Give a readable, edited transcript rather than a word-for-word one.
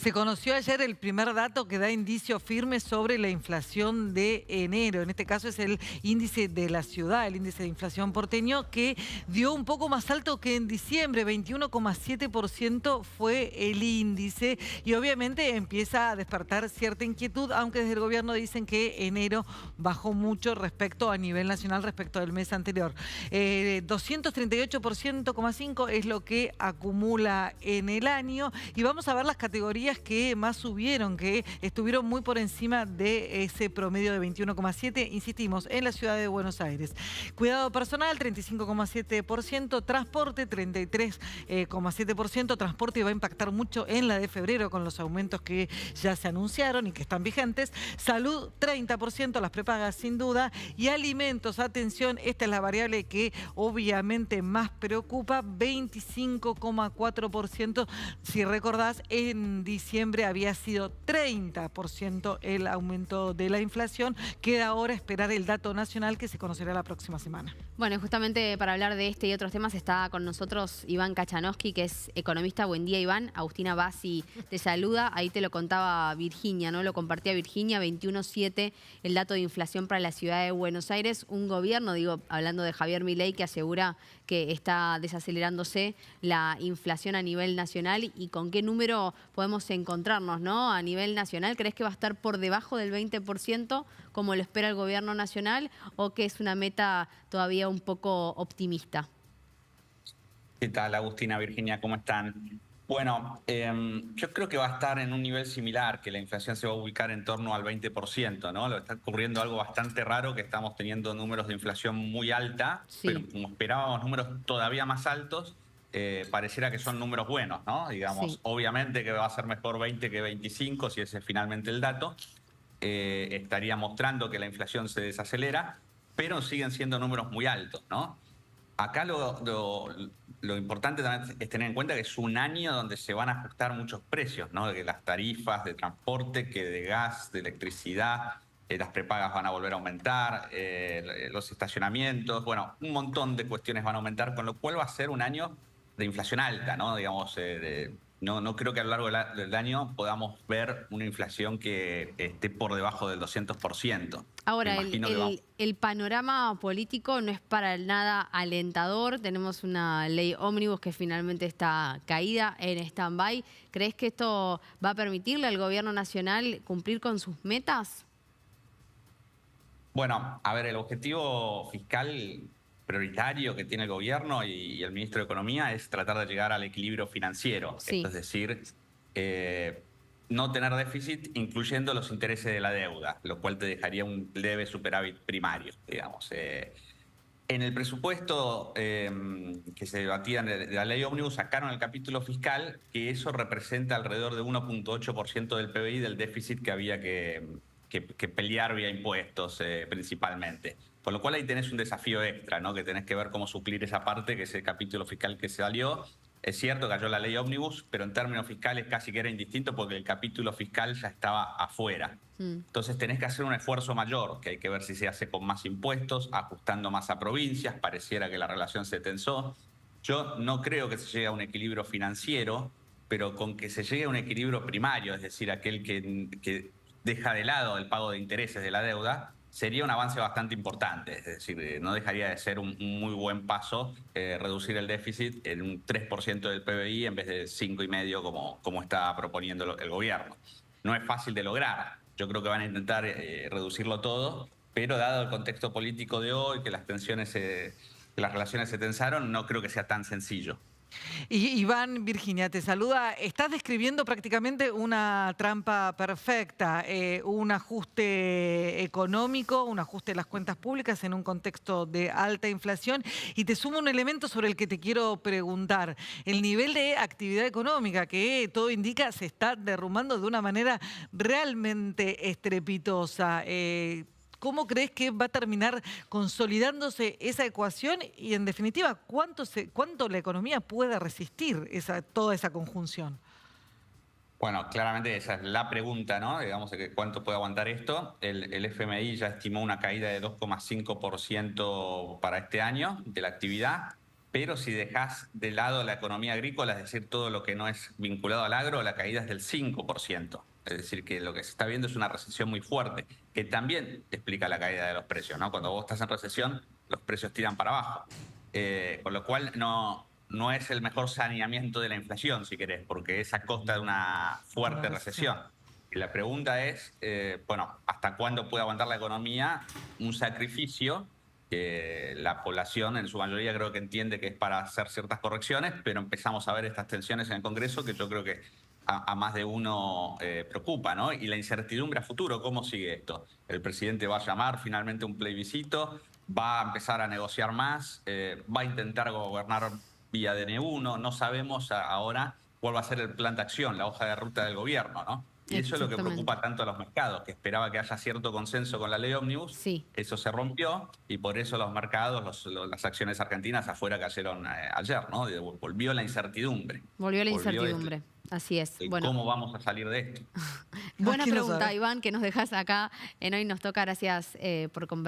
Se conoció ayer el primer dato que da indicios firmes sobre la inflación de enero. En este caso es el índice de la ciudad, el índice de inflación porteño, que dio un poco más alto que en diciembre. 21,7% fue el índice y obviamente empieza a despertar cierta inquietud, aunque desde el gobierno dicen que enero bajó mucho respecto a nivel nacional, respecto del mes anterior. 238,5% es lo que acumula en el año y vamos a ver las categorías que más subieron, que estuvieron muy por encima de ese promedio de 21,7%, insistimos, en la ciudad de Buenos Aires. Cuidado personal, 35,7%, transporte, 33,7%, transporte va a impactar mucho en la de febrero con los aumentos que ya se anunciaron y que están vigentes. Salud, 30%, las prepagas sin duda, y alimentos, atención, esta es la variable que obviamente más preocupa, 25,4%, si recordás, en diciembre había sido 30% el aumento de la inflación. Queda ahora esperar el dato nacional que se conocerá la próxima semana. Bueno, justamente para hablar de este y otros temas está con nosotros Iván Kachanowski, que es economista. Buen día, Iván. Agustina Bassi te saluda. Ahí te lo contaba Virginia, ¿no? Lo compartía Virginia, 21,7 el dato de inflación para la ciudad de Buenos Aires. Un gobierno, digo, hablando de Javier Milei, que asegura que está desacelerándose la inflación a nivel nacional. ¿Y con qué número podemos encontrarnos, ¿no? A nivel nacional, ¿crees que va a estar por debajo del 20% como lo espera el gobierno nacional o que es una meta todavía un poco optimista? ¿Qué tal, Agustina, Virginia? ¿Cómo están? Bueno, yo creo que va a estar en un nivel similar, que la inflación se va a ubicar en torno al 20%, ¿no? Lo está ocurriendo algo bastante raro, que estamos teniendo números de inflación muy alta, Sí. pero como esperábamos números todavía más altos, pareciera que son números buenos, ¿no? Digamos, Sí. obviamente que va a ser mejor 20 que 25, si ese es finalmente el dato. Estaría mostrando que la inflación se desacelera, pero siguen siendo números muy altos, ¿no? Acá lo importante también es tener en cuenta que es un año donde se van a ajustar muchos precios, ¿no? Que las tarifas de transporte, que de gas, de electricidad, las prepagas van a volver a aumentar, los estacionamientos, bueno, un montón de cuestiones van a aumentar, con lo cual va a ser un año de inflación alta, ¿no? Digamos, no creo que a lo largo del año podamos ver una inflación que esté por debajo del 200%. Ahora, Me imagino que vamos. el panorama político no es para nada alentador. Tenemos una ley ómnibus que finalmente está caída en stand-by. ¿Crees que esto va a permitirle al gobierno nacional cumplir con sus metas? Bueno, a ver, el objetivo fiscal prioritario que tiene el gobierno y el ministro de Economía es tratar de llegar al equilibrio financiero. Sí. Esto es decir, no tener déficit incluyendo los intereses de la deuda, lo cual te dejaría un leve superávit primario, digamos. En el presupuesto que se debatía de la ley ómnibus sacaron el capítulo fiscal, que eso representa alrededor de 1,8% del PBI del déficit que había que pelear vía impuestos principalmente. Con lo cual ahí tenés un desafío extra, ¿no? Que tenés que ver cómo suplir esa parte, que es el capítulo fiscal que se salió. Es cierto, cayó la ley ómnibus, pero en términos fiscales casi que era indistinto porque el capítulo fiscal ya estaba afuera. Entonces tenés que hacer un esfuerzo mayor, que hay que ver si se hace con más impuestos, ajustando más a provincias, pareciera que la relación se tensó. Yo no creo que se llegue a un equilibrio financiero, pero con que se llegue a un equilibrio primario, es decir, aquel que deja de lado el pago de intereses de la deuda, sería un avance bastante importante. Es decir, no dejaría de ser un muy buen paso reducir el déficit en un 3% del PBI en vez de 5,5% como está proponiendo el gobierno. No es fácil de lograr. Yo creo que van a intentar reducirlo todo, pero dado el contexto político de hoy, que las relaciones se tensaron, no creo que sea tan sencillo. Iván, Virginia, te saluda. Estás describiendo prácticamente una trampa perfecta, un ajuste económico, un ajuste de las cuentas públicas en un contexto de alta inflación. Y te sumo un elemento sobre el que te quiero preguntar. El nivel de actividad económica, que todo indica se está derrumbando de una manera realmente estrepitosa. ¿Cómo crees que va a terminar consolidándose esa ecuación? Y en definitiva, ¿cuánto la economía puede resistir toda esa conjunción? Bueno, claramente esa es la pregunta, ¿no? Digamos, ¿cuánto puede aguantar esto? El FMI ya estimó una caída de 2,5% para este año de la actividad. pero si dejas de lado la economía agrícola, es decir, todo lo que no es vinculado al agro, la caída es del 5%. Es decir, que lo que se está viendo es una recesión muy fuerte, que también explica la caída de los precios, ¿no? Cuando vos estás en recesión, los precios tiran para abajo. Con lo cual no es el mejor saneamiento de la inflación, si querés, porque es a costa de una fuerte recesión. Y la pregunta es, bueno, ¿hasta cuándo puede aguantar la economía un sacrificio que la población en su mayoría creo que entiende que es para hacer ciertas correcciones, pero empezamos a ver estas tensiones en el Congreso que yo creo que a más de uno preocupa, ¿no? Y la incertidumbre a futuro, ¿cómo sigue esto? El presidente va a llamar finalmente un plebiscito, va a empezar a negociar más, va a intentar gobernar vía DN1, no sabemos ahora cuál va a ser el plan de acción, la hoja de ruta del gobierno, ¿no? Y eso es lo que preocupa tanto a los mercados, que esperaba que haya cierto consenso con la ley Ómnibus. Sí. Eso se rompió y por eso los mercados, las acciones argentinas afuera cayeron ayer, ¿no? Volvió la incertidumbre. Volvió la incertidumbre, así es. Bueno. ¿Cómo vamos a salir de esto? Buena pregunta, Iván, que nos dejas acá en Hoy Nos Toca. Gracias por conversar.